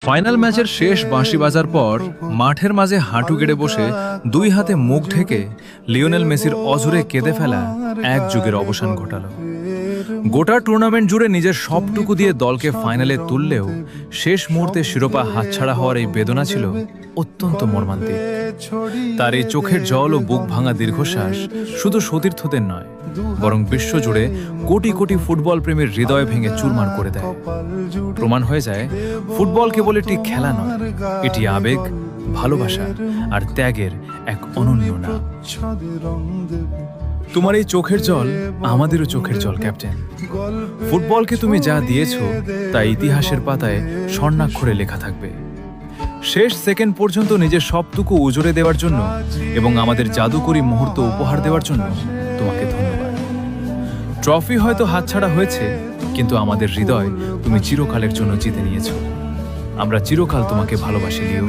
Final ম্যাচের শেষ বাঁশি বাজার পর মাঠের মাঝে হাঁটু গেড়ে বসে দুই হাতে মুখ ঢেকে লিওনেল মেসির অঝরে কেঁদে ফেলা এক যুগের অবসান ঘটালো। গোটা টুর্নামেন্ট জুড়ে নিজের সবটুকু দিয়ে দলকে ফাইনালে তুললেও শেষ মুহূর্তে শিরোপা হাতছাড়া হওয়ার এই বেদনা ছিল অত্যন্ত মর্মান্তিক। তার এই চোখের জল ও বুক ভাঙা দীর্ঘশ্বাস শুধু সতীর্থদের নয়, বরং বিশ্বজুড়ে কোটি কোটি ফুটবল প্রেমীর হৃদয় ভেঙে চুরমার করে দেয়। প্রমাণ হয়ে যায় ফুটবল কেবল একটি খেলা নয়, এটি আবেগ, ভালোবাসা আর ত্যাগের এক অনন্য নাম। তোমার এই চোখের জল আমাদেরও চোখের জল ক্যাপ্টেন। ফুটবলকে তুমি যা দিয়েছো তা ইতিহাসের পাতায় স্বর্ণাক্ষরে লেখা থাকবে। শেষ সেকেন্ড পর্যন্ত নিজের সবটুকু উজড়ে দেওয়ার জন্য এবং আমাদের জাদুকরী মুহূর্ত উপহার দেওয়ার জন্য তোমাকে ধন্যবাদ। ট্রফি হয়তো হাতছাড়া হয়েছে, কিন্তু আমাদের হৃদয় তুমি চিরকালের জন্য জিতে নিয়েছো। আমরা চিরকাল তোমাকে ভালোবাসি লিও।